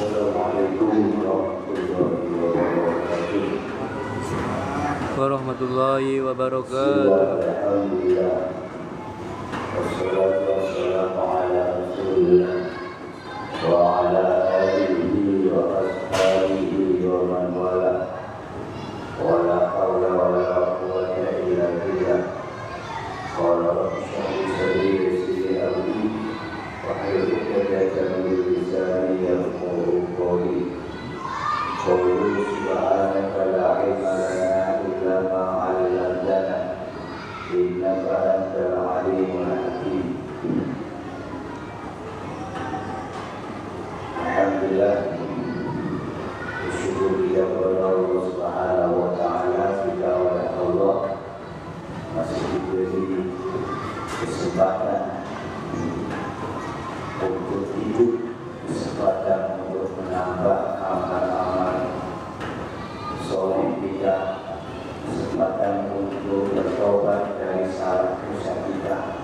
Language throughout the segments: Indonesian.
Assalamualaikum warahmatullahi wabarakatuh. Alhamdulillah. Wassalatu wassalamu ala Rasulillah wa ala alihi wa ashabihi wa man wala. Wa la hawla wa la quwwata illa billah. Qala rabbi shrah li sadri wa yassir li amri wahlul 'uqdatam min lisani yafqahu qawli. Qul subhanaka la ilma lana illa ma 'allamtana innaka antal alimul hakim. Alhamdulillah, bersyukur kepada Allah Subhanahu wa taala kita oleh Allah masih diberi kesempatan untuk hidup, kesempatan untuk menambah amal-amal soleh kita, kesempatan untuk bertobat dari salah dosa kita.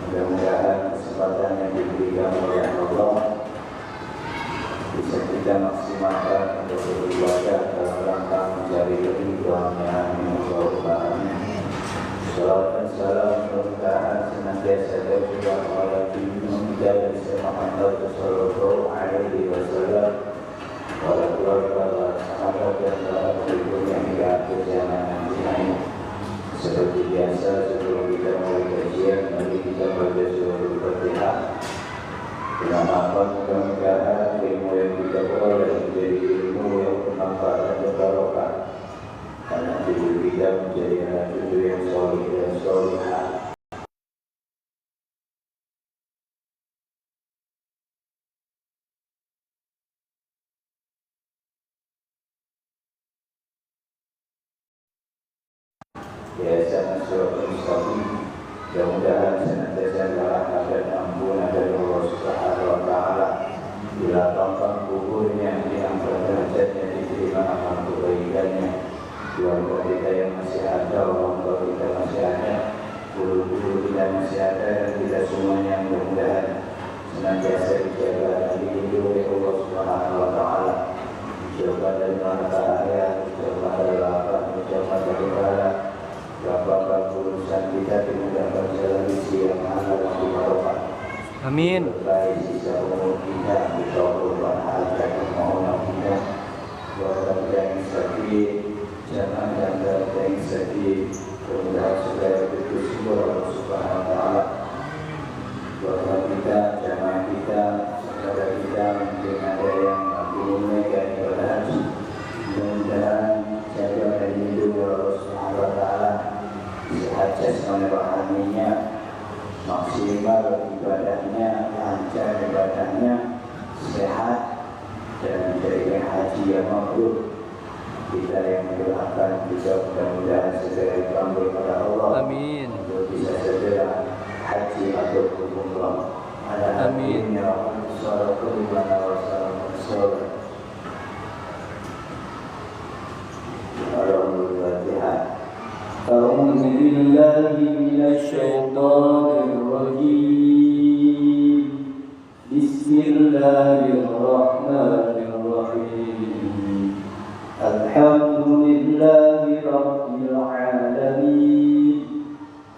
Mudah-mudahan kesempatan yang diberikan oleh Allah bisa kita maksimalkan untuk beribadah dalam rangka mencari ridhonya. Salawat dan salam berkahan senantiasa tercurah oleh Nabi Muhammad sallallahu alaihi wasallam, para keluarga, para sahabat dan para pengikut yang hingga akhir zaman nanti. Seperti biasa, sebelum kita mulai kajian, mari kita baca surah Al-Fatihah. Dengan apa mudah-mudahan ilmu yang kita peroleh menjadi ilmu yang bermanfaat dan barokah, karena tujuh kita menjadi anak cucu yang soleh dan solehah. Biasa masyarakat Muslim, mudah-mudahan senantiasa dalam dan ampunan dari Allah Subhanahu wa taala, dilapangkan kuburnya, diangkat derajatnya, diterima amal kebaikannya. Keluarga kita yang masih ada, orang tua kita masih ada, guru-guru kita masih ada, dan kita semuanya mudah-mudahan senantiasa dijaga dan dilindungi oleh Allah Subhanahu wa taala. Dijauhkan dari bahaya, dijauhkan dari lapar, dijauhkan dari bala. Bapak urusan kita dimudahkan jalan isi yang halal dan barokah. Amin. Baik sisa umur kita, kita berubah hajat permohonan kita. Keluarga yang sakit, jangan dan yang sakit, kemudian segala itu syukur Allah Subhanahu wa taala. Keluarga kita, jamaah kita, saudara kita, mungkin ada yang mampu menunaikan ibadah haji. Mudah-mudahan jaga dan lindungi Allah Subhanahu wa taala. Sehat jasmani rohaninya, maksimal ibadahnya, lancar ibadahnya, sehat dan menjadi haji yang mabrur. Kita yang mendoakan juga mudah-mudahan segera dipanggil pada Allah. Amin. Untuk bisa segera haji atau umrah. Amin. Ya Allah, sallallahu alaihi wasallam. Alhamdulillah. أعوذ بالله من الشيطان الرجيم. بسم الله الرحمن الرحيم. الحمد لله رب العالمين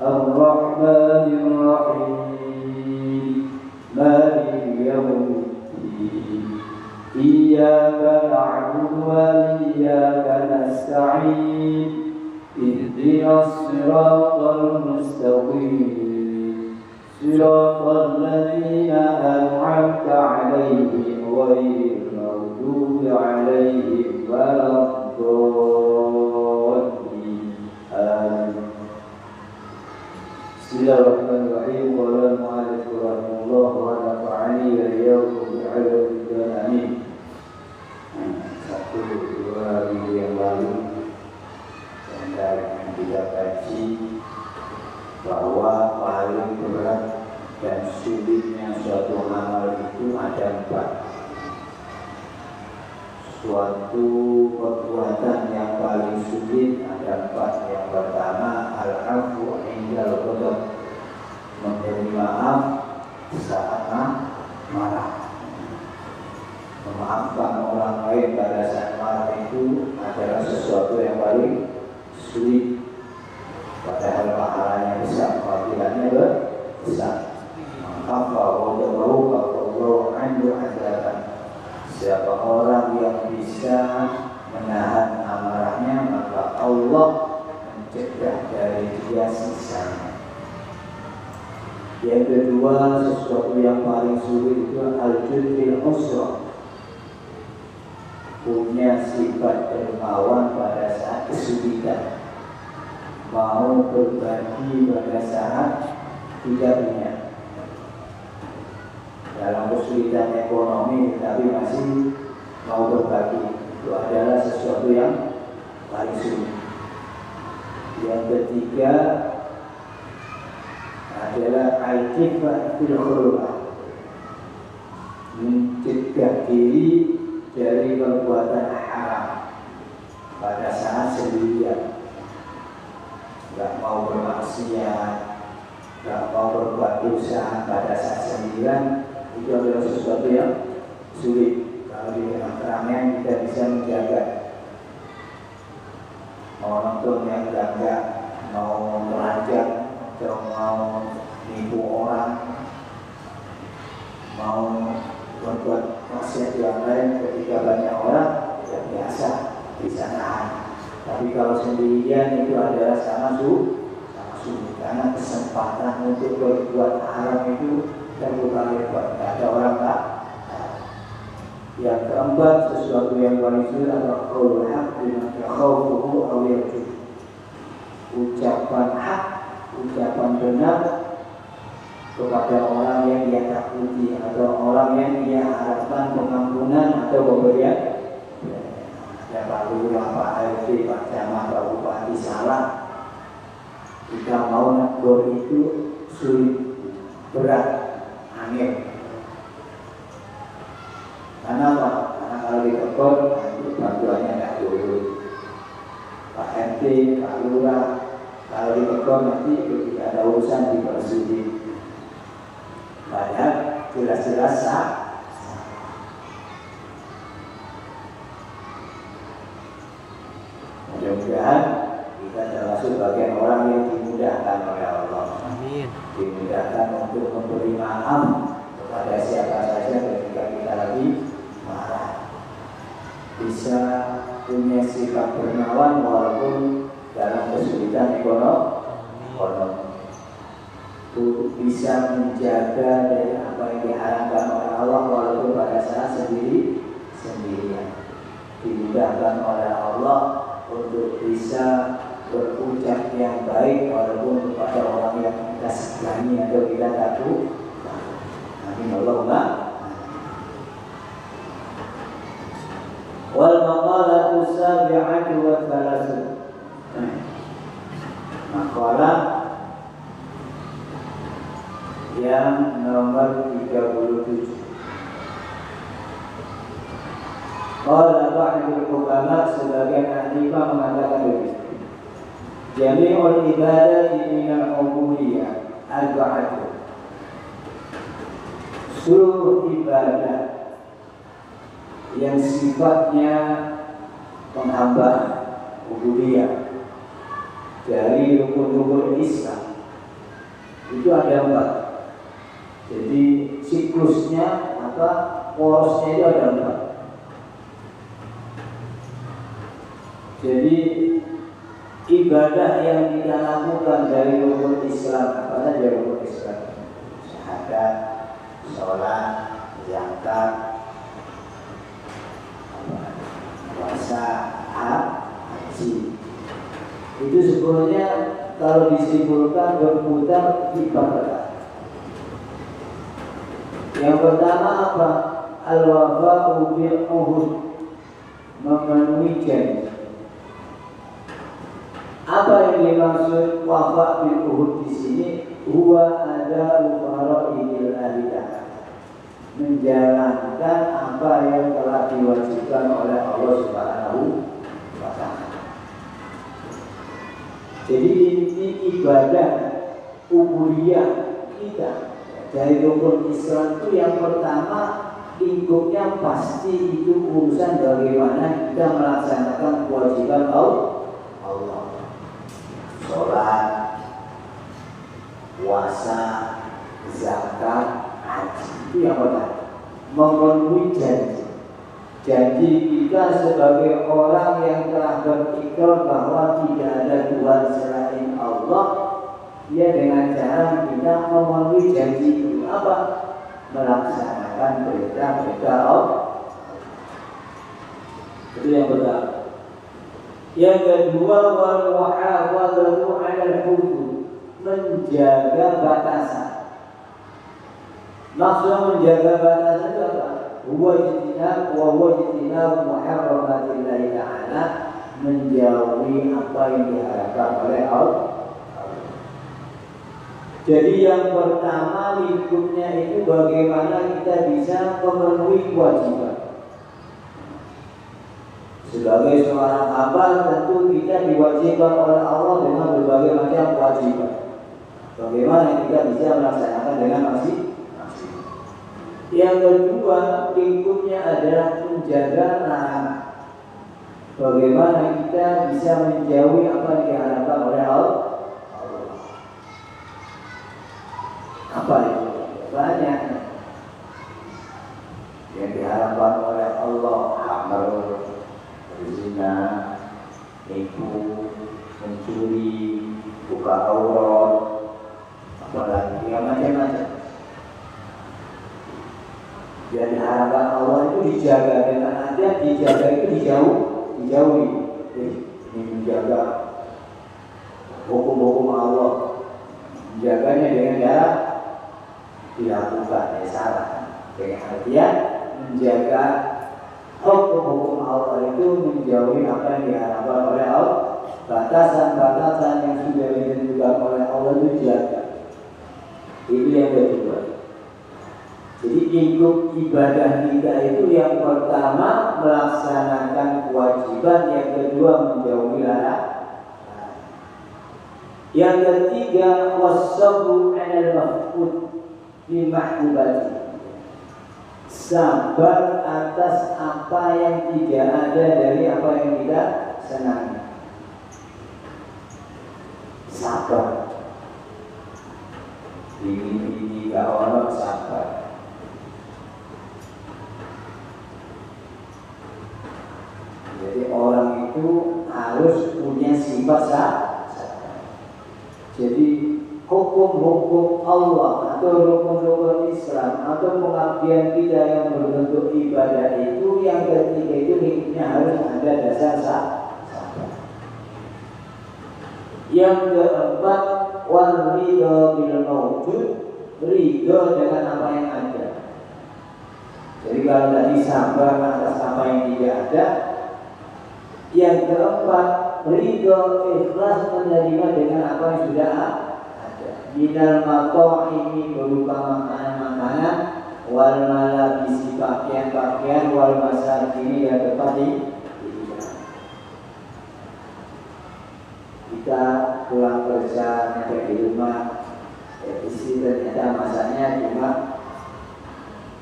الرحمن الرحيم مالك يوم الدين. إياك نعبد وإياك نستعين. اهدنا الصراط المستقيم صراط الذين أنعمت عليهم غير المغضوب عليهم ولا الضالين. آمين. بسم الله الرحمن الرحيم. قال المؤلف رحمه الله ونفعني وإياكم بعلم آمين. Satu dua minggu yang lalu kita kaji bahwa paling berat dan sulitnya suatu amal itu ada 4. Suatu perbuatan yang paling sulit ada 4. Yang pertama al-'afwu 'indal ghadab, memberi maaf saat marah. memaafkan orang lain pada saat marah itu adalah sesuatu yang paling sulit, padahal pahalanya besar, fadilahnya besar. Maka Allah anhu adalah siapa orang yang bisa menahan amarahnya, maka Allah mencegah dari dia sisanya. Yang kedua, sesuatu yang paling sulit itu al-judil usra, punya sifat dermawan pada saat kesulitan, mau berbagi pada saat tidak punya. Dalam kesulitan ekonomi tapi masih mau berbagi, itu adalah sesuatu yang paling sulit. Yang ketiga adalah al-kifah fil khulwah, mencegah diri dari perbuatan haram pada saat sendirian, gak mau bermaksiat, gak mau berbuat dosa pada saat sendirian. Itu adalah sesuatu yang sulit. Kalau di tengah keramaian kita bisa menjaga, mau nonton yang enggak, mau merancang atau mau nipu orang, mau berbuat maksiat yang lain ketika banyak orang, ya biasa bisa nahan. Tapi kalau sendirian itu adalah sangat sulit, karena kesempatan untuk berbuat haram itu terbuka lebar, tidak ada orang tak. Yang keempat, sesuatu yang paling sulit adalah qaulul haq bima yakhawfuhu aw yarju, ucapan hak, ucapan benar kepada orang yang dia takuti atau orang yang dia harapkan pengampunan atau pemberian. Ya Pak Lurah, Pak RT, Pak Camat, Pak Bupati salah, kita mau negur itu sulit, berat, angin. Karena apa? Karena kalau ditegur, nanti bantuannya tidak turun. Pak RT, Pak Lurah, kalau ditegur nanti ketika ada urusan dipersulit. Padahal jelas-jelas sah. Mudah-mudahan kita termasuk bagian orang yang dimudahkan oleh Allah. Amin. Dimudahkan untuk memberi maaf kepada siapa saja ketika kita lagi marah. Bisa punya sifat dermawan walaupun dalam kesulitan ekonomi. Bisa menjaga dari apa yang diharapkan oleh Allah walaupun pada saat sendirian. Dimudahkan oleh Allah untuk bisa berucap yang baik walaupun kepada orang yang kita segani atau kita takut. Amin Allahumma. Wal maqalatu sabi'atu wa thalathun. Maqalah yang nomor 37. Qala ba'dul ulama, sebagian ahli mengatakan begini: jami'ul ibadati minal ubudiyyah arba'atun. Seluruh ibadah yang sifatnya penghambaan, ubudiyah, dari rukun-rukun Islam itu ada 4. Jadi siklusnya porosnya itu ada 4. Jadi ibadah yang kita lakukan dari rukun Islam, apa saja rukun Islam? Syahadat, sholat, zakat, puasa, haji. Itu sebenarnya kalau disimpulkan berputar di 4. Yang pertama apa? Al-wafa'u bil uhud, memenuhi janji. Apa yang dimaksud wafa' bil uhud di sini? Huwa ada fara'idil ta'ala, menjalankan apa yang telah diwajibkan oleh Allah Subhanahu wa ta'ala. Jadi ini ibadah ubudiyah kita dari rukun Islam itu yang pertama lingkupnya pasti itu urusan bagaimana kita melaksanakan kewajiban Allah. Sholat, puasa, zakat, haji, itu yang pertama. Memenuhi janji kita sebagai orang yang telah berikrar bahwa tidak ada Tuhan selain Allah, ya dengan cara kita memenuhi janji itu apa? Melaksanakan perintah-perintah Allah. Itu yang pertama. Yang kedua, wal muhafadzatu 'alal hudud, menjaga batasan. Maksud menjaga batasan itu apa? Wajibina muharramatillahi ta'ala, menjauhi apa yang diharapkan oleh Allah. Jadi yang pertama lingkupnya itu bagaimana kita bisa memenuhi kewajiban. Sebagai seorang hamba tentu kita diwajibkan oleh Allah dengan berbagai macam kewajiban. Bagaimana kita bisa melaksanakan dengan maksimal. Yang kedua lingkupnya adalah menjaga larangan. Bagaimana kita bisa menjauhi apa yang diharapkan oleh Allah. Apa itu? Banyak yang diharapkan oleh Allah: hamar, berzina, nipu, mencuri, buka aurat, apalagi yang macam-macam. Yang diharapkan Allah itu dijaga, dengan artian dijaga itu dijauhi. Ini menjaga hukum-hukum Allah, menjaganya dengan cara dilakukan salah. Dengan artian menjaga hukum-hukum Allah itu menjauhi apa yang diharapkan oleh Allah. Batasan-batasan yang sudah ditentukan oleh Allah itu dijaga. Itu yang kedua. Jadi lingkup ibadah kita itu yang pertama melaksanakan kewajiban, yang kedua menjauhi larangan. Yang ketiga wasabru 'alal mafqud fi mahbubati, sabar atas apa yang tidak ada dari apa yang kita senangi. Sabar. Ini gak orang sabar. Jadi orang itu harus punya sifat sabar. Jadi hukum-hukum Allah atau rukun-rukun Islam atau pengabdian kita yang berbentuk ibadah itu, yang ketiga itu lingkupnya harus ada dasar sabar. Yang keempat, wal ridha bil mawjud, ridha dengan apa yang ada. Jadi kalau tadi sabar atas apa yang tidak ada, yang keempat ridha ikhlas menerima dengan apa yang sudah ada. Minal mato'imi berupa makanan-makanan, wal malabisi pakaian-pakaian, wal masakini yang tepat di kita pulang kerja sampai di rumah, istri ternyata masaknya cuma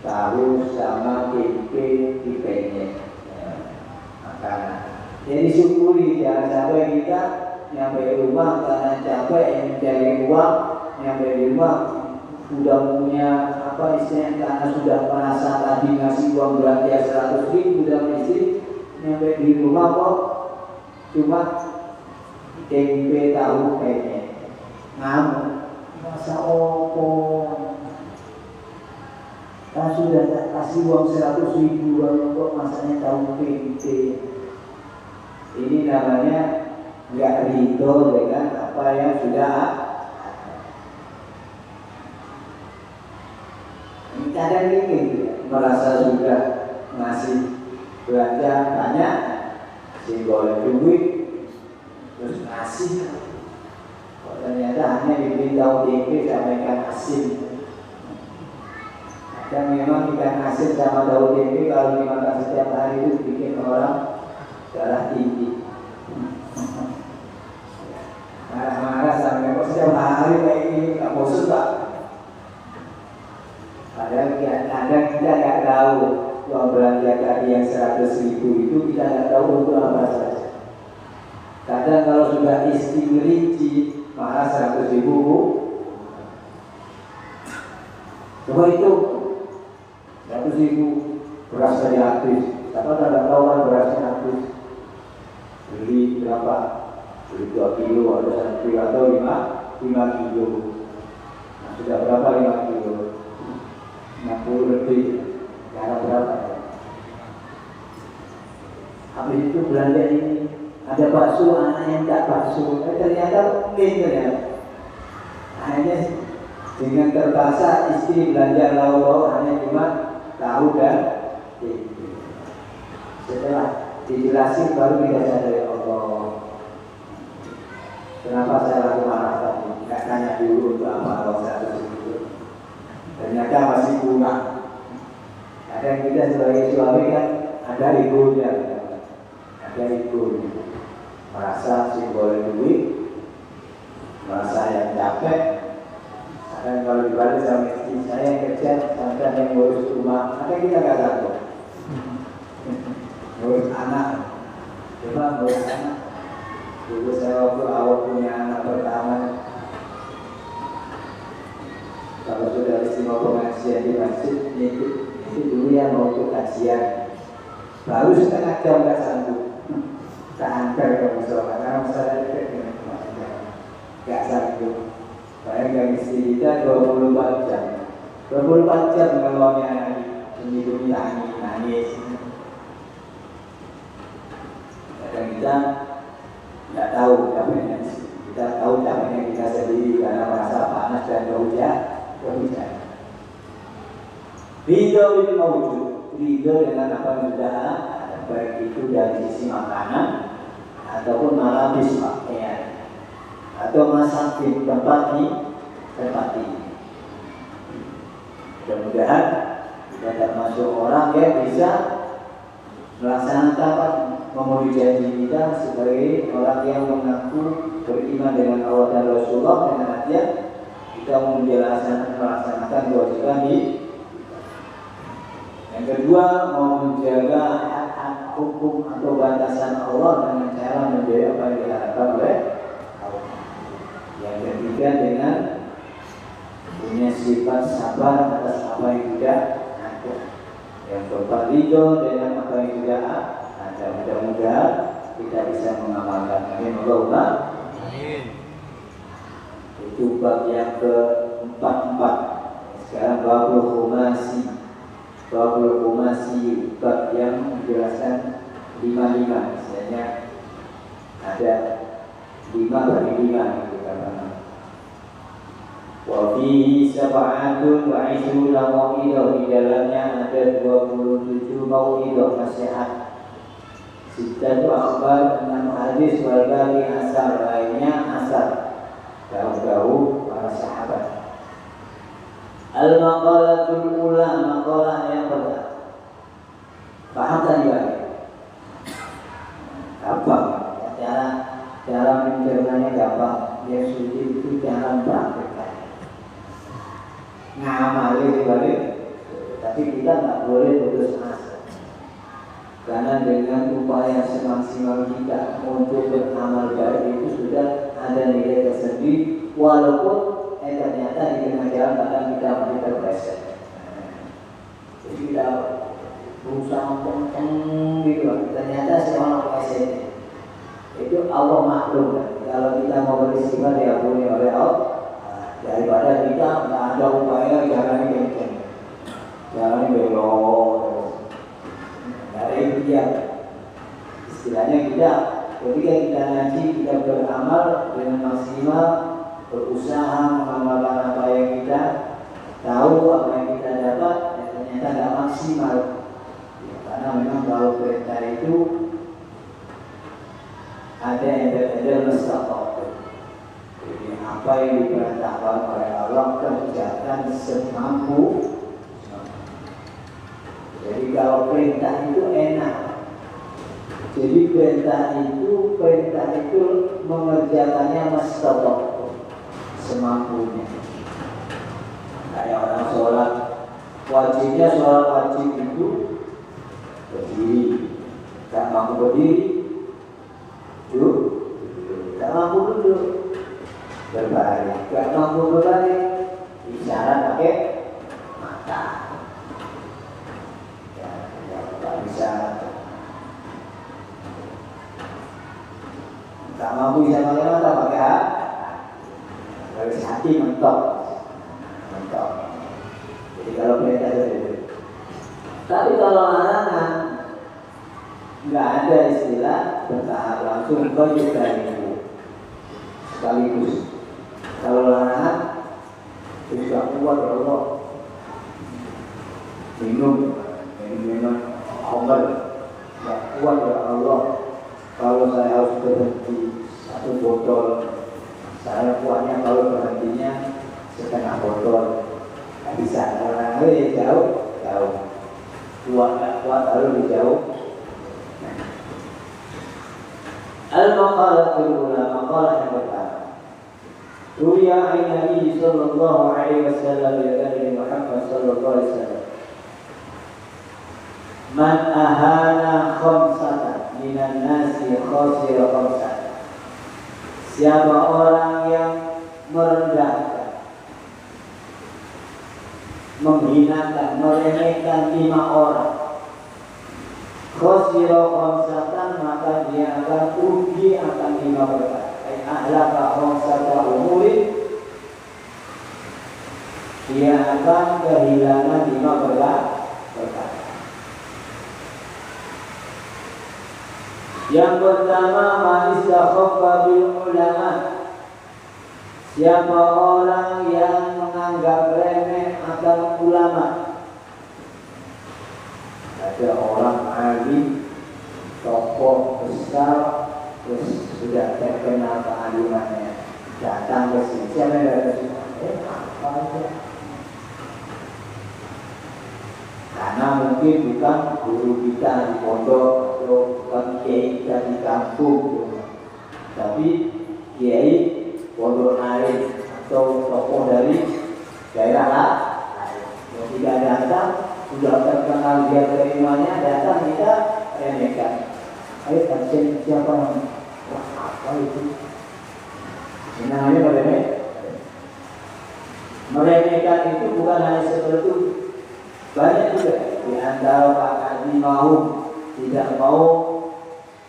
tahu sama tempe dipenyek makanan. Jadi syukuri, jangan sampai kita nyampe rumah karena capek yang mencari uang, nyampe di rumah sudah punya apa istilahnya, karena sudah merasa tadi ngasih uang belanja 100.000 dan istri, nyampe di rumah kok cuma tempe tahu penyek. Ngamuk, masa opo kan sudah kasih uang 100.000 kok masanya tahu tempe. Ini namanya nggak ridho dengan apa yang sudah ada. Ini kadang ini merasa sudah ngasih belanja banyak, boleh duit, terus ngasih. Kok ternyata hanya diberitahu tempe sama ikan asin. Dan memang ikan asin sama tahu tempe kalau dimakan setiap hari itu bikin orang darah tinggi. Marah-marah sampai kok setiap hari kayak ini, gak bosan Pak. Padahal kadang kita nggak tahu uang belanja tadi yang 100.000 itu kita nggak tahu untuk apa saja. Kadang kalau sudah isi rinci malah 100.000. Coba itu 100.000 beras saja habis. Siapa tidak tahu kan berasnya habis. Beli berapa? Beli 2 kilo atau 5 kilo. Nah, sudah berapa 5 kilo? 60 lebih. Sekarang berapa? Habis itu belanja ini ada bakso, anaknya tidak bakso. Ternyata mungkin ternyata. Akhirnya dengan terpaksa istri belanja lauk hanya cuma tahu dan tempe. Setelah dijelasin baru kita sadari, Allah, kenapa saya laku marah tadi? Tidak tanya dulu untuk apa kalau saya itu. Ternyata masih kurang. Kadang kita sebagai suami kan ada egonya, ada ego, merasa simbol duit, merasa yang capek. Kadang kalau dibalik sama istri saya yang kerja, sampai yang ngurus rumah, kadang kita nggak takut. Ngurus anak, coba ngurus anak. Dulu saya waktu awal punya anak pertama, kalau sudah istimewa pengajian di masjid, itu dulu yang mau ikut kajian, baru setengah jam nggak sanggup, tak antar ke musola karena musola dekat dengan rumahnya, nggak sanggup. Bayangkan istri kita 24 jam, 24 jam ngelawangnya anak ini, nangis. Kadang kita nggak tahu capeknya, kita tahu capeknya kita sendiri karena merasa panas dan hujan. Ridho itu mawujud, ridho dengan apa yang sudah ada, baik itu dari sisi makanan ataupun malabis pakaian atau masakin tempat ini. Mudah-mudahan kita termasuk orang yang bisa melaksanakan memenuhi janji kita sebagai orang yang mengaku beriman dengan Allah dan Rasulullah dengan artian kita melaksanakan kewajiban di. Yang kedua, mau menjaga hak-hak hukum atau batasan Allah dengan cara menjaga apa yang diharapkan oleh Allah. Yang ketiga, dengan punya sifat sabar atas apa yang tidak ada. Yang keempat, ridho dengan apa yang tidak ada. Mudah-mudahan kita bisa mengamalkan. Amin. Itu bab yang ke-44. Sekarang babul khumasi. Babul khumasi, bab yang menjelaskan 5-5. Misalnya ada 5/5 gitu kan. Wa fihi sab'atun wa 'ishruna mau'idah, di dalamnya ada 27 mau'idah nasihat. Sittatu akhbar, 6 hadis, wal baqi asar, lainnya asar. Jauh-jauh para sahabat. Al-maqalatul ula, maqalah yang pertama. Paham tadi Pak? Gampang. Cara mencernanya gampang. Yang suci itu cara praktekkan. Ngamalin balik. Tapi kita nggak boleh putus asa. Karena dengan upaya semaksimal kita untuk beramal baik itu sudah ada nilai tersendiri, walaupun ternyata di tengah jalan kadang kita masih terpleset. Jadi kita berusaha kenceng gitu, ternyata seorang pleset. Itu Allah maklum kan? Kalau kita mau beristighfar diampuni oleh Allah, daripada kita nggak ada upaya jalan kenceng, jalan belok, nggak ada impian. Istilahnya kita ketika kita ngaji, kita beramal dengan maksimal, berusaha mengamalkan apa yang kita tahu, apa yang kita dapat, dan ternyata tidak maksimal. Ya, karena memang kalau perintah itu ada embel-embel mustaqab. Jadi apa yang diperintahkan oleh Allah kerjakan semampu. Jadi kalau perintah itu enak. Jadi perintah itu mengerjakannya mustaqab, semampunya. Kayak orang sholat Wajibnya sholat wajib itu berdiri, tak mampu berdiri, duduk, tak mampu duduk, berbaring, tak mampu berbaring, isyarat pakai mata. Ya, tak bisa, tak mampu bisa pakai mata, pakai apa? Dari hati mentok. Jadi kalau perintah itu. Tapi kalau larangan nggak ada istilah bertahap, langsung kau juga itu sekaligus. Kalau larangan tidak kuat ya Allah, minum obat nggak kuat ya Allah. Kalau saya harus berhenti 1 botol, saya kuatnya kalau berhentinya setengah botol. Nggak bisa, karena jauh. Kuat nggak kuat harus dijauh. Al-maqalah kedua, maqalah yang pertama. Ruya Nabi sallallahu alaihi wasallam dari Muhammad sallallahu alaihi wasallam. Man ahana khamsatan minan nasi khasira khamsatan. Siapa orang yang merendahkan, menghinakan, meremehkan 5 orang, khasira khamsatan, maka dia akan rugi akan 5 perkara. Ahlaka khamsata umurin, dia akan kehilangan 5 perkara. Yang pertama, manistakhofa bil ulama. Siapa orang yang menganggap remeh akan ulama. Ada orang alim, tokoh besar, terus sudah terkenal kealimannya, datang ke sini. Siapa yang datang ke sini? Apa aja? Karena mungkin bukan guru kita di pondok atau bukan kiai kita di kampung, tapi kiai pondok lain atau tokoh dari daerah lain. Yang tidak datang, sudah terkenal dia terimanya, datang kita remehkan. Ayo pasien siapa namanya? Wah, apa itu? Ini namanya meremeh. Meremehkan itu bukan hanya seperti itu. Banyak juga di antara Pak Haji tidak mau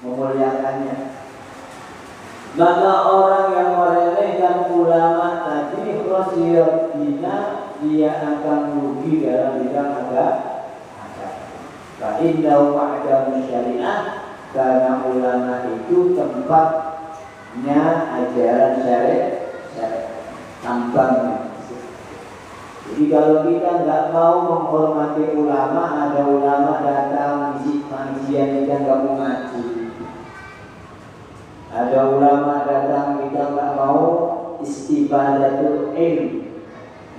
memuliakannya. Maka orang yang meremehkan ulama tadi khasir dina, dia akan rugi dalam bidang agama. Fa innahu ma'damu syariah, karena ulama itu tempatnya ajaran syariat, tambangnya. Jadi kalau kita nggak mau menghormati ulama, ada ulama datang ngisi pengajian kita nggak mau ngaji. Ada ulama datang kita nggak mau istifadatul ilmu,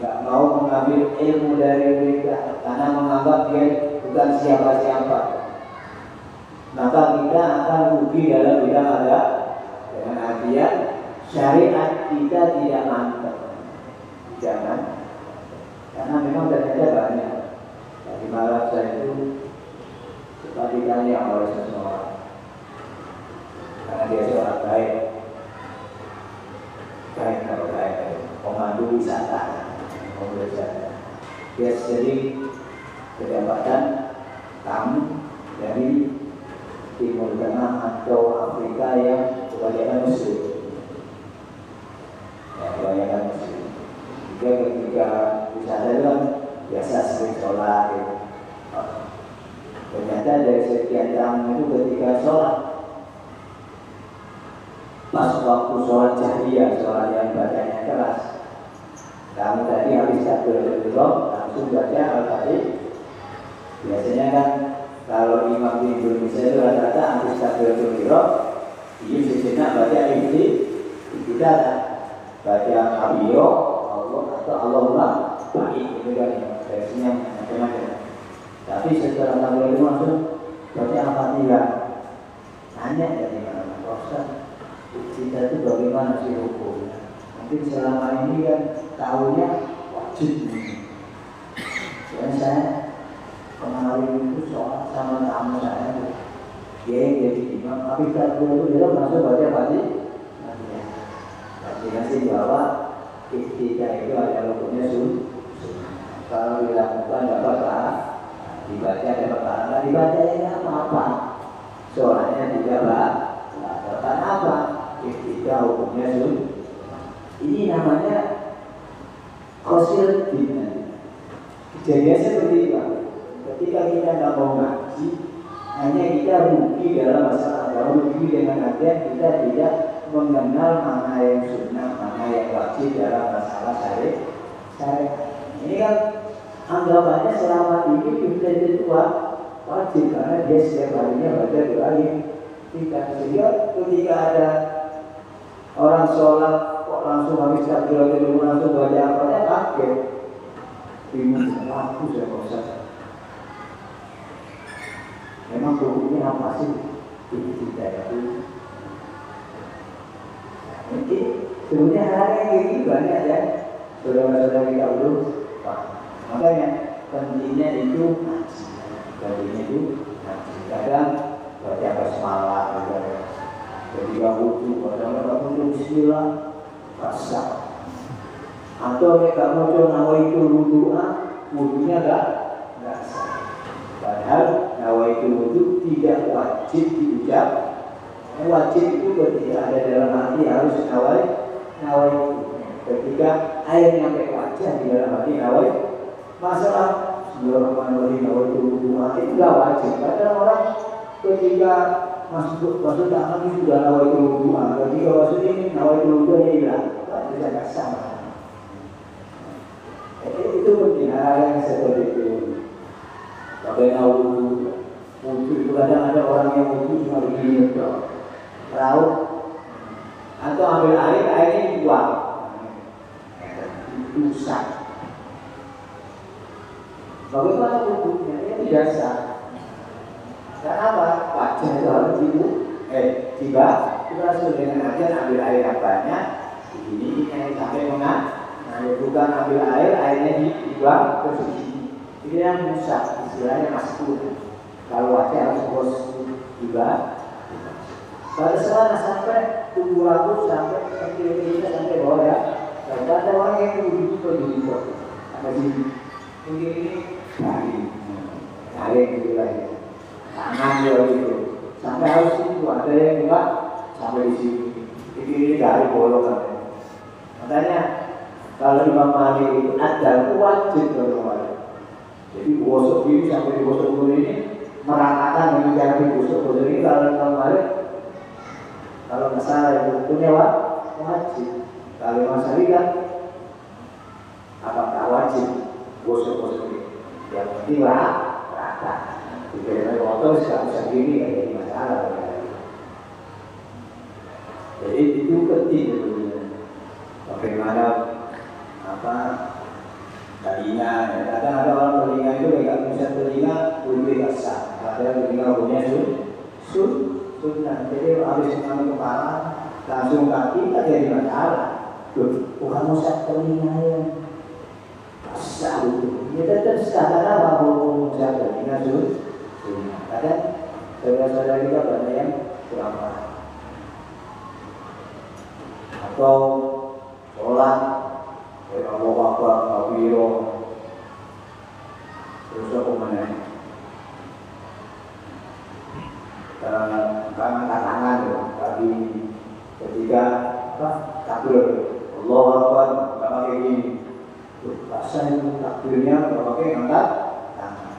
nggak mau mengambil ilmu dari mereka karena menganggap dia bukan siapa-siapa. Maka kita akan rugi dalam bidang agama. Dengan artian syariat kita tidak mantap. Jangan. Karena memang ternyata banyak. Dari malam saya itu sempat ditanya oleh seseorang, karena dia seorang baik, pemandu wisata, dia sering kedapatan tamu dari Timur Tengah atau Afrika yang kebanyakan Muslim. Kebanyakan Muslim. Dia ketika wisata itu biasa sering sholat gitu. Ternyata dari sekian tamu itu ketika sholat, pas waktu sholat jahriyah, sholat yang bacanya keras, kamu tadi habis takbiratul ihram langsung baca Al-Fatihah. Biasanya kan kalau imam di Indonesia itu rata-rata habis takbiratul ihram, dia sejenak baca kita baca Abiyo atau Allahumma baik, itu kan versinya macam-macam. Tapi setelah takbiratul ihram langsung baca Al-Fatihah. Tanya dari mana Ustaz, kita itu bagaimana sih hukumnya? Mungkin selama ini kan tahunya wajib. Dan saya kemarin itu sholat sama tamu saya, dia yang jadi imam, tapi tak dulu dia masuk baca pagi. Kasih bahwa ketika itu ada rukunnya kalau dilakukan dapat pahala, dibaca dapat pahala, dibaca ini apa-apa, soalnya tidak dapat apa, ketika hukumnya ini namanya khosil din. Kejadian seperti itu. Ketika kita tidak mau ngaji, hanya kita rugi dalam masalah agama, rugi dengan artian kita tidak mengenal mana yang sunnah, mana yang wajib dalam masalah syariat. Ini kan anggapannya selama ini kita itu wajib karena dia setiap harinya baca doa kita. Sehingga ketika ada orang sholat kok langsung habis takbiratul ihram langsung baca apa-apa kaget. Bingung, aku saya bosan. Memang hukumnya apa sih? Ini tidak itu. Mungkin sebenarnya hal yang kayak gitu banyak ya. Saudara-saudara kita dulu. Makanya pentingnya itu ngaji. Pentingnya itu ngaji. Kadang baca basmalah, ketika wudhu, kadang-kadang wudhu bismillah, rasa. Atau mereka muncul nama itu wudhunya enggak sah. Padahal nama itu wudhu tidak wajib diucap. Yang wajib itu ketika ada dalam hati harus nawai. Ketika air nyampe wajah di dalam hati nawai. Masalah Bismillahirrahmanirrahim nawai itu wudhu itu enggak wajib. Kadang orang ketika masuk tangan ini sudah nawai itu wudhu. Ketika masuk ini nawai itu wudhu ini hilang. Tidak ada sama. Itu penting hal yang seperti itu. Bagaimana wudhu itu kadang ada orang yang wudhu cuma begini raut atau ambil airnya dibuang rusak. Bagaimana wudhunya? Ini biasa. Kenapa? Wajah itu harus tiba kita langsung dengan aja ambil air yang banyak ini yang sampai bukan ambil airnya dibuang ke sini. Ini yang rusak, istilahnya masuk. Kalau wajah harus bos juga. Pada saat sampai tubuh rambut sampai kaki sampai bawah ya. Kalau ada orang yang begitu begitu, ada ini hari gitu lagi. Tangan dia gitu. Sampai harus itu ada yang juga sampai di sini. Ini dari bolongan. Makanya kalau Imam Malik itu ada wajib kalau jadi gosok ini sampai di gosok ini meratakan dengan cara digosok ini kalau kemarin kalau masalah itu punya wajib. Kalau masalah kan apakah wajib gosok ini? Yang penting rata. Jika kotor bisa gini jadi masalah. Jadi itu penting sebetulnya. Bagaimana telinga, ya. Kadang ada orang telinga itu tidak bisa telinga tidak sah. Ada telinga punya sunnah. Jadi habis mengambil kepala langsung kaki tak jadi masalah. Bukan musik telinga ya. Sah itu. Kita tetap sekarang apa musik telinga sunnah. Kadang saudara-saudara kita banyak yang kurang paham. Atau sholat Allah Akbar, Kabiro. Terus apa mana? Tangan tadi ketika takbir Allah Akbar, nggak pakai ini. Rasa itu takbirnya nggak pakai angkat tangan.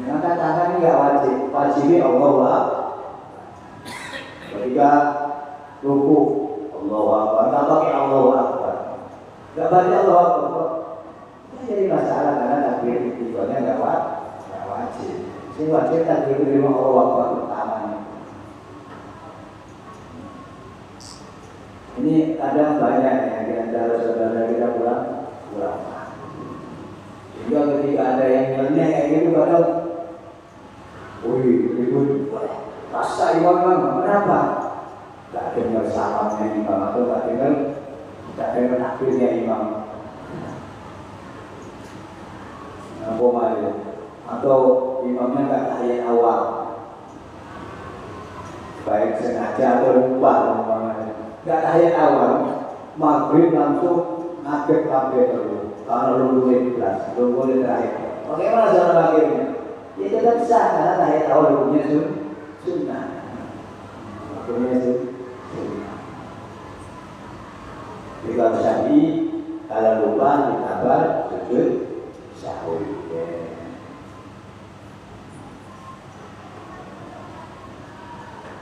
Angkat tangan ini nggak wajib. Wajibnya Allah Akbar. Ketika ruku Allah Akbar, nggak pakai Allah Akbar. Gak baca Allah Akbar. Ini jadi masalah karena takbir tujuannya gak wajib. Ini wajib takbir terima Allah Akbar pertamanya. Ini kadang banyak ya di antara saudara kita pulang. Sehingga ketika ada yang nyeleneh kayak gitu kadang, ribut. Rasa imam kenapa? Gak dengar salamnya imam atau gak dengar takbirnya imam. atau imamnya nggak tahiyat awal, baik sengaja atau lupa, nggak tahiyat awal, maghrib langsung ngaget dulu, kalau luluhnya jelas, luluhnya terakhir. Bagaimana cara maghribnya? Ya tetap sah karena tahiyat awal hukumnya sunnah, hukumnya sunnah. Jika Syafi'i kalau lupa dikabar sujud sahwi.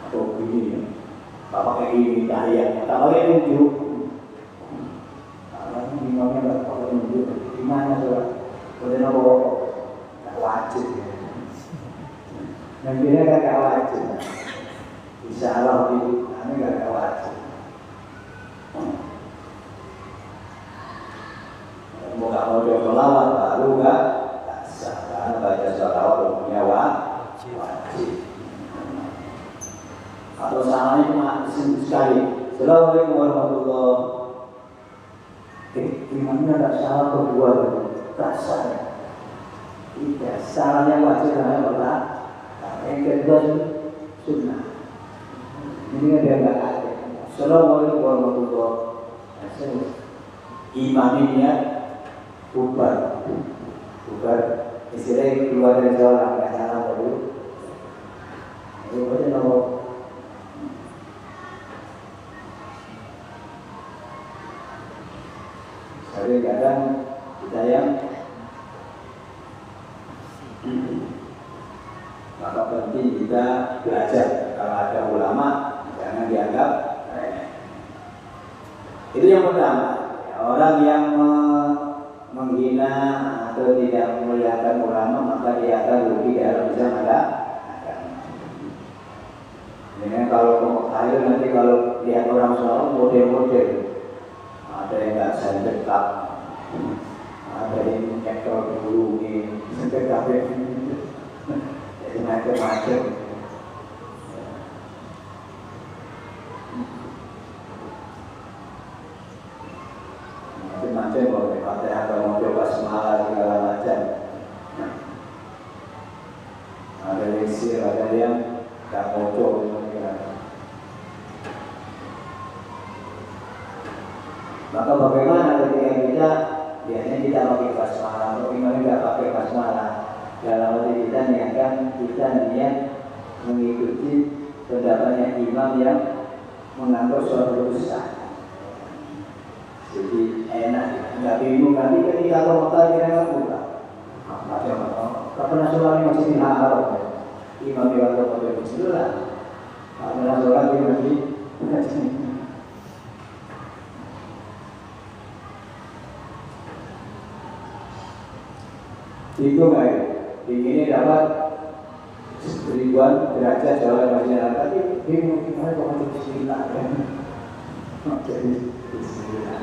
Atau begini, bapak kayak gini tahiyatnya, tak pakai nunjuk. Kalau imamnya nggak pakai nunjuk, gimana soal? Boleh nopo, nggak wajib. Yang dia nggak wajib. Insya Allah itu, kami nggak wajib. Moga mau dia selawat baru nggak sah, karena baca selawat hukumnya wajib. Atau salahnya cuma sekali. Assalamualaikum warahmatullahi wabarakatuh. Gimana tak salah kedua tak salah. Tidak, salahnya wajib hanya Allah. Yang kedua sunnah. Ini kan dia nggak ada. Assalamualaikum warahmatullahi wabarakatuh. Imamnya bubar, istilahnya keluar dari jalan nggak salah dulu. Itu boleh nomor. Kadang kita yang maka penting kita belajar. Kalau ada ulama jangan dianggap itu yang pertama. Orang yang menghina atau tidak memuliakan ulama maka dia akan rugi dalam bisa ada. Jadi kalau akhir nanti kalau lihat orang soal model-model, ada yang nggak sedekap, ada yang nyektor dulu ini sedekap jadi macam-macam. Macam-macam boleh pakai atau mau coba semangat segala macam. Ada lesir, ada yang tak bocor. Maka bagaimana ketika kita biasanya kita pakai basmalah, bagaimana tidak pakai basmalah? Dalam hati kita niatkan kita niat mengikuti pendapatnya imam yang menganggap suatu besar. Jadi enak, nggak bingung nanti ketika komentar kira-kira buka. Tak pernah sholat di masjid Haram, imam yang ada pada Bismillah. Tak pernah sholat di masjid. Itu nggak? Ini dapat ribuan derajat sholat masyarakat, tapi bingung gimana kok masih Bismillah kan? Jadi Bismillah.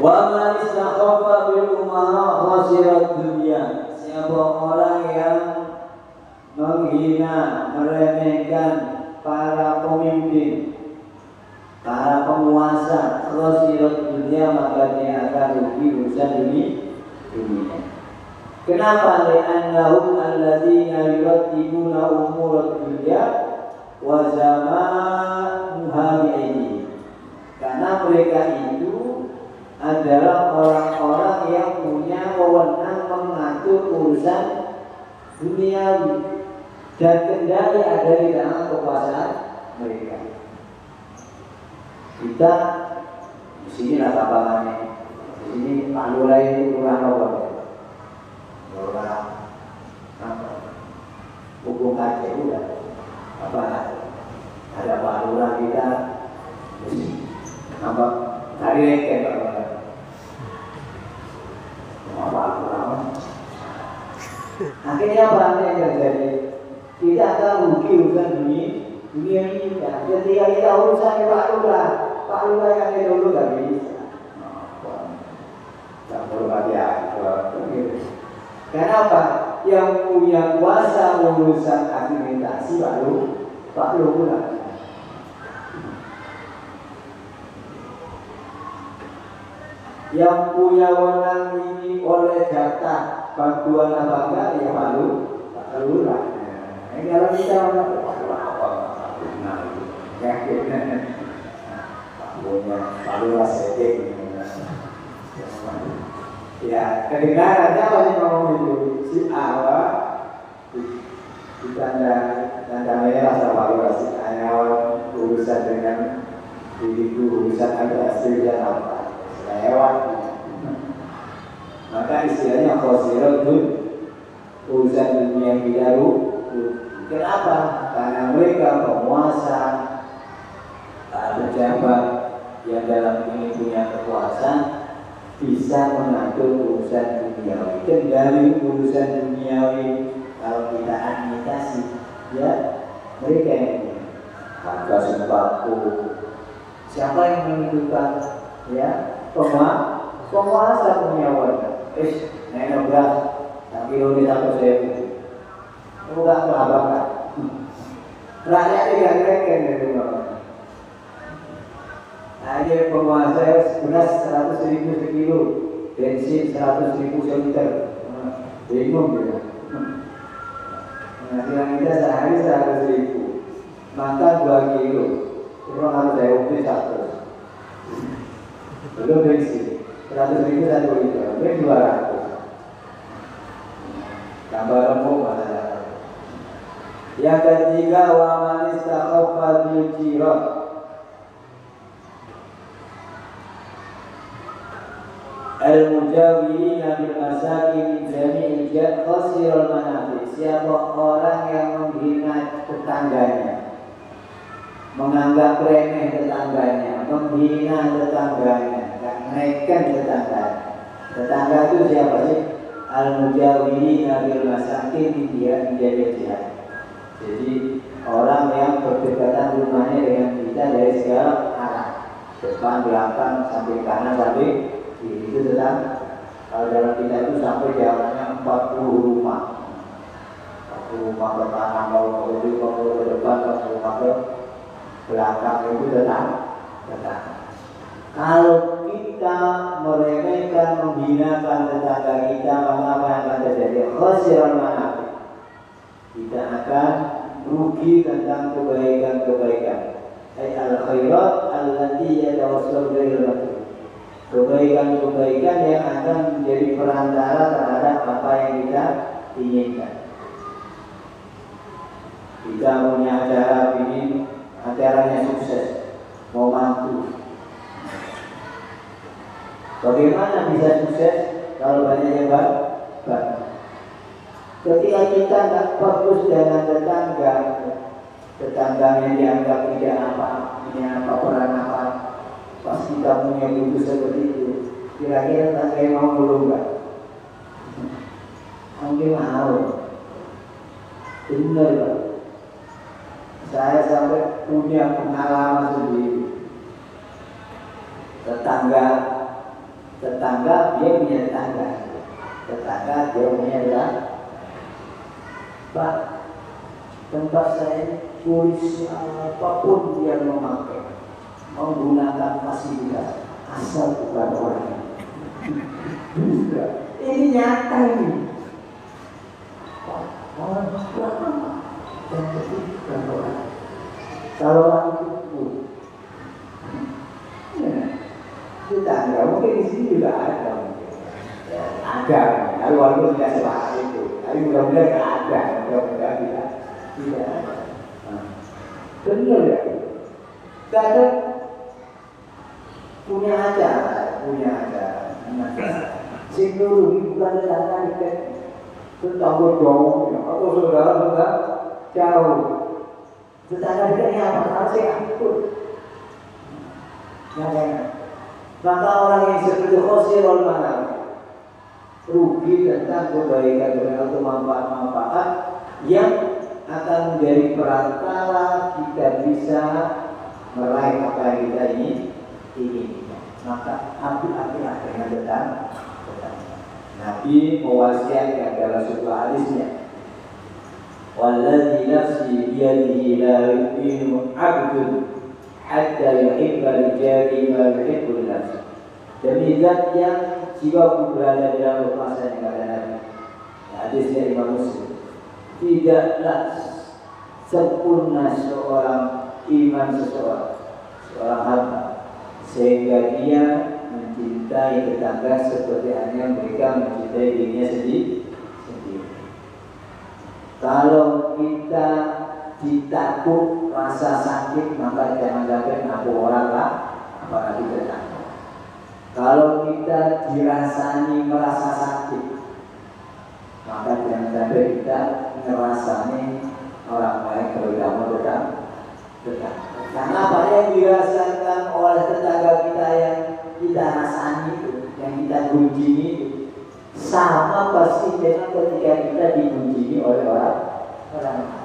Wa man istakhafa bil umara khasirat dunya. Siapa orang yang menghina, meremehkan para pemimpin, para penguasa, khasirat dunya, maka dia akan rugi urusan dunia. Kenapa? Li'annahum alladzina yurattibuna umur dunya wa zamanuha bi'aidihim. Karena mereka itu adalah orang-orang yang punya wewenang mengatur urusan duniawi dan kendali ada di dalam kekuasaan mereka. Kita di sini lah lapangannya, di sini Pak Lurah itu Lurah Nomor, Lurah hukum Aceh udah apa? Ada Pak Lurah kita, nampak hari leket Pak Lurah. Akhirnya apa yang terjadi? Kita akan rugi urusan dunia ini. Ketika kita urusan Pak Lurah yang ini dulu nggak bisa. Nggak perlu pakai. Kenapa? Yang punya kuasa urusan administrasi Pak Lurah. Yang punya wewenang ini oleh jatah bantuan apa enggak ya Pak Lurah. Kalau kita punya Pak Lurah sedih. Ya, kedengaran siapa sih ngomong itu? Si awal di tanda merah sama Pak Lurah si awal urusan dengan diriku urusan ada asli dan apa lewat. Maka istilahnya khosiratun urusan dunia yang baru. Kenapa? Karena mereka penguasa, pejabat yang dalam ini punya kekuasaan bisa mengatur urusan duniawi. Kendali urusan duniawi kalau kita administrasi, ya mereka yang punya harga sembako. Siapa yang menentukan? Ya, penguasa punya wewenang. Nenek beras, tapi udah 100.000. Enggak kelabakan. Rakyat tidak keren dari bawah. Ada penguasa beras 100.000 sekilo, bensin 100.000 seliter. Bingung dia. Penghasilan kita sehari 100.000, makan 2 kilo, kurang harus saya ubi 100. Belum bensin 100.000 1 liter, lebih 200. Tambah rempuk masalah. Yang ketiga, wa man istakhaffa bil jirat. Al-mujawirina bil masakin min jami'il jad khasirul manafi. Siapa orang yang menghina tetangganya, menganggap remeh tetangganya, menghina tetangganya, menaikkan tetangganya. Tetangga itu siapa sih? Al-mujawirina bil masakin dia menjadi jihad. Jadi orang yang berdekatan rumahnya dengan kita dari segala arah, depan, belakang, samping kanan, samping kiri, itu sedang. Kalau dalam kita itu sampai jaraknya 40 rumah. 40 rumah ke kanan, kalau ke depan, 40 rumah ke belakang, itu tetap. Kalau kita meremehkan, menghinakan tetangga kita, maka apa yang akan terjadi? Khosiran mana? Kita akan rugi tentang kebaikan-kebaikan. Al-khairat allati yatawassalu ilaihi. Kebaikan-kebaikan yang akan menjadi perantara terhadap apa yang kita inginkan. Kita punya acara ini, acaranya sukses, mau mantu. Bagaimana bisa sukses kalau banyak yang baik? Ketika kita tak fokus dengan tetangganya dianggap tidak apa, peran apa, pas kita punya butuh seperti itu, kira-kira tetangga mau dulu enggak? Mungkin mau. Benar, Pak. Saya sampai punya pengalaman sendiri. Tetangga dia punya tetangga dia punya adalah Pak, tempat saya tulis apapun yang memakai menggunakan fasilitas asal bukan orang. Ini nyata ini. Orang belakang dan bukan orang. Kalau orang itu tetangga mungkin di sini juga ada. Ada, tapi walaupun tidak seperti itu, tapi mudah-mudahan tidak ada, mudah-mudahan tidak ada. Benar ya? Kadang punya acara, sing nurungi bukan tetangga kita, tetangga jauh, atau saudara jauh. Tetangga kita ini apa? Harus ikut. Maka orang yang seperti khosirul manam, rugi tentang kebaikan atau manfaat-manfaat yang akan menjadi perantara kita bisa meraih apa yang kita ingin. Maka hati-hatilah dengan tetangga. Nabi mewasiatkan dalam sebuah hadisnya, "Walladzi nafsi biyadihi la yu'minu 'abdun hatta yuhibba li jari ma yuhibbu li nafsihi." Demi zat yang jiwaku berada di dalam kekuasaan yang ada Nabi. Hadisnya Imam Muslim. Tidaklah sempurna seorang iman seorang hamba sehingga dia mencintai tetangga seperti hanya mereka mencintai dirinya sendiri. Kalau kita ditakut rasa sakit, maka jangan sampai ngaku orang lah, apalagi tetangga. Kalau kita dirasani merasa sakit, maka jangan sampai kita ngerasani orang lain terutama tetangga. Karena apa yang dirasakan oleh tetangga kita yang kita rasani itu, yang kita gunjingi itu, sama persis dengan ketika kita digunjingi oleh orang lain.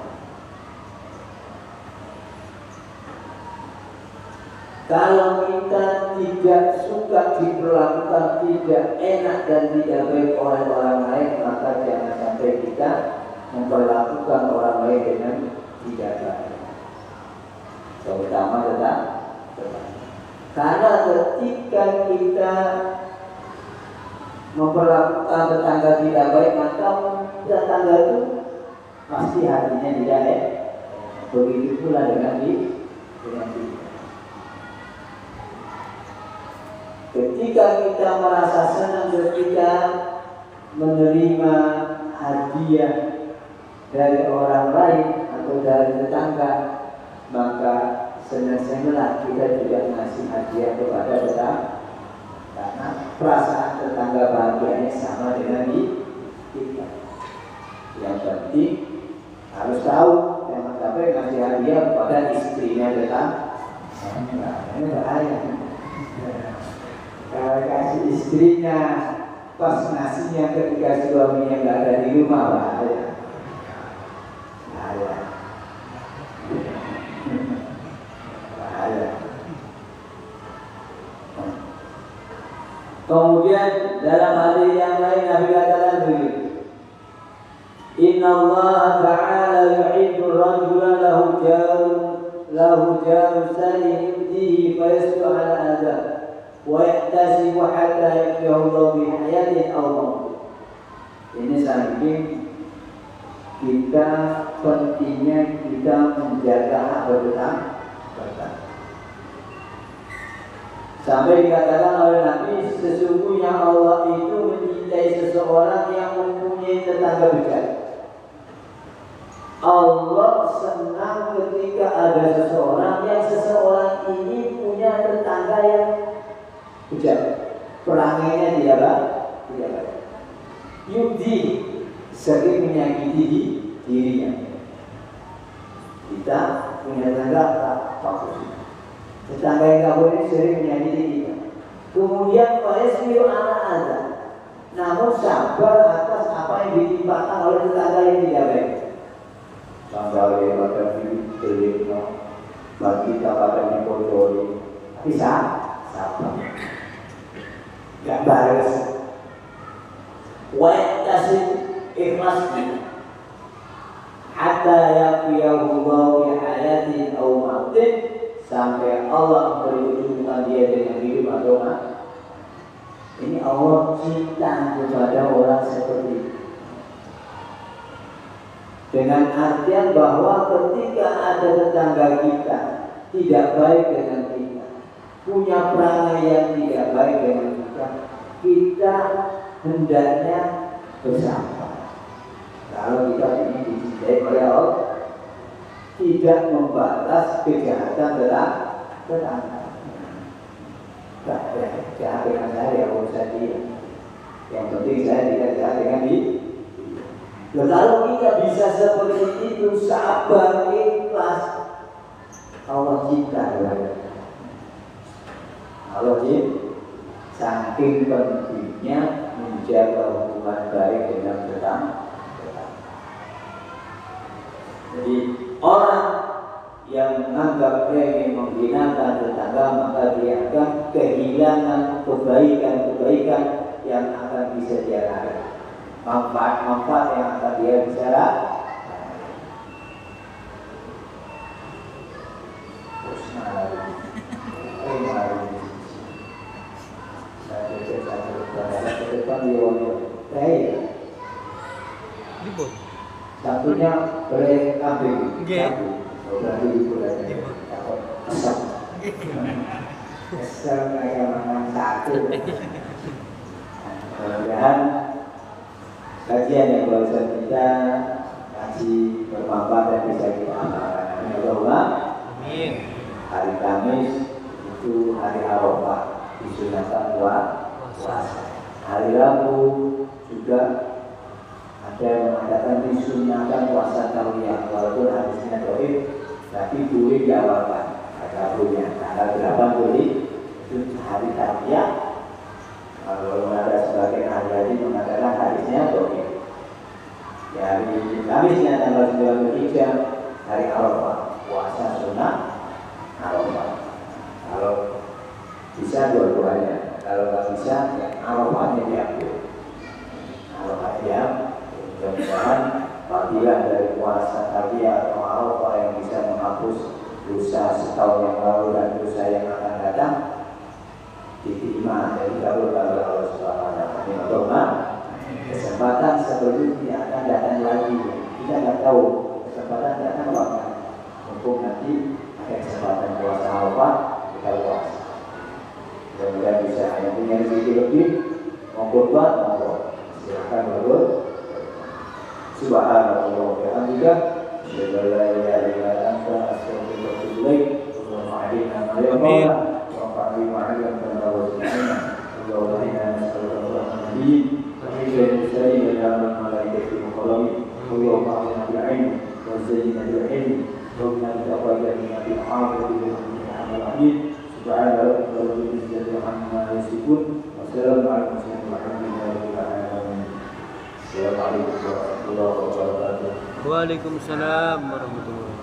Kalau kita tidak suka diperlakukan tidak enak dan tidak baik oleh orang lain, maka jangan sampai kita memperlakukan orang lain dengan tidak baik, terutama tetangga. Karena ketika kita memperlakukan tetangga tidak baik, maka tetangga itu pasti hatinya tidak baik. Begitu pula dengan kita. Ketika kita merasa senang ketika menerima hadiah dari orang lain atau dari tetangga, maka senang-senanglah kita juga ngasih hadiah kepada tetangga. Karena perasaan tetangga bahagianya sama dengan kita. Yang penting harus tahu jangan sampai ngasih hadiah kepada istrinya tetangga. Ini bahaya. Kalau kasih istrinya pas nasinya ketika suaminya nggak ada di rumah, bahaya. Kemudian dalam hadis yang lain Nabi katakan begini, Inna Allah Ta'ala yu'iddu rajula lahu jarun salim yubdihi fayasku ala adab wa yahtasibu hatta yakfiyahu Allah bi hayatin aw maut. Ini saking kita pentingnya kita menjaga hak bertetangga. Sampai dikatakan oleh Nabi, sesungguhnya Allah itu mencintai seseorang yang mempunyai tetangga bijak. Allah senang ketika ada seseorang ini punya tetangga yang bijak. Pelangainya tidak baik. Yudi sering menyakiti dirinya. Kita punya tetangga bagus. Tetangga yang tak boleh sering menyakiti kita. Kemudian Yasbiru ala adza, namun sabar atas apa yang ditimpakan oleh tetangga yang tidak baik. Sampai lewat telinga, bagi pada dipotoli, tapi sabar, gak balas. Wa yaktasib ikhlas hatta yaqiyahu bi hayatin aw mautin, sampai Allah berhubungan dia dengan hidup atau mati. Ini Allah cinta kepada orang seperti itu. Dengan artian bahwa ketika ada tetangga kita tidak baik dengan kita, punya perangai yang tidak baik dengan kita hendaknya bersabar. Kalau kita ini dicintai oleh Allah, tidak membalas kejahatan tetangga. Jahat dengan saya, urusan dia. Yang penting saya tidak jahat dengan dia. Kalau kita bisa seperti itu, sabar, ikhlas, Allah cinta kepada kita. Allah cinta, saking pentingnya menjaga hubungan baik dengan tetangga. Jadi orang yang menganggap remeh menghinakan tetangga, maka dia akan kehilangan kebaikan-kebaikan yang akan bisa dia raih, manfaat-manfaat yang akan dia bisa raih. maksudnya boleh kambing. Nggih. Berarti ibu lagi takut kesel. Kesel mereka menang satu. Mudah-mudahan kajian yang barusan kita kasih bermanfaat dan bisa kita amalkan. Allahumma Amin. hari Kamis itu hari Arafah, disunahkan puasa. Hari Rabu juga ada yang mengatakan disunahkan puasa tauiyah, walaupun hadisnya dhaif, tapi boleh diawalkan. Rabunya tanggal 8 boleh itu hari tauiyah. Kalau ada sebagian ahli mengatakan hadisnya dhaif. Ya, hari Kamisnya tanggal 9 Dzulhijjah hari Arafah, puasa sunnah Arafah. Kalau bisa dua-duanya, kalau nggak bisa ya Arafahnya diambil. Arafah diam, mudah-mudahan fadilah dari puasa tauiyah atau Arafah yang bisa menghapus dosa setahun yang lalu dan dosa yang akan datang diterima dan dikabulkan oleh Allah Subhanahu wa Ta'ala. Kesempatan seperti ini akan datang lagi. Kita nggak tahu kesempatan datang kapan. Mumpung nanti ada kesempatan puasa Arafah, kita puasa. Mudah-mudahan bisa yang punya rezeki lebih, monggo buat, monggo. Silakan monggo. Subhanallah wa bihamdika, asyhadu an la ilaha illa anta, astaghfiruka wa atubu ilaik. Allahumma ahdina ma yanfa'una wa anfa'na bima 'allamtana wa zidna. Allahumma inna nas'aluka rahmatan وسيد الأمر الملائكة المقربين اللهم أعطنا بالعلم وزينا بالعلم وابنا بتقوى بالحافظ بالحمد العظيم سبحان ربك رب العزة عما يصفون وسلام على المرسلين والحمد لله رب العالمين. السلام عليكم ورحمة الله وبركاته. Waalaikumsalam warahmatullahi wabarakatuh.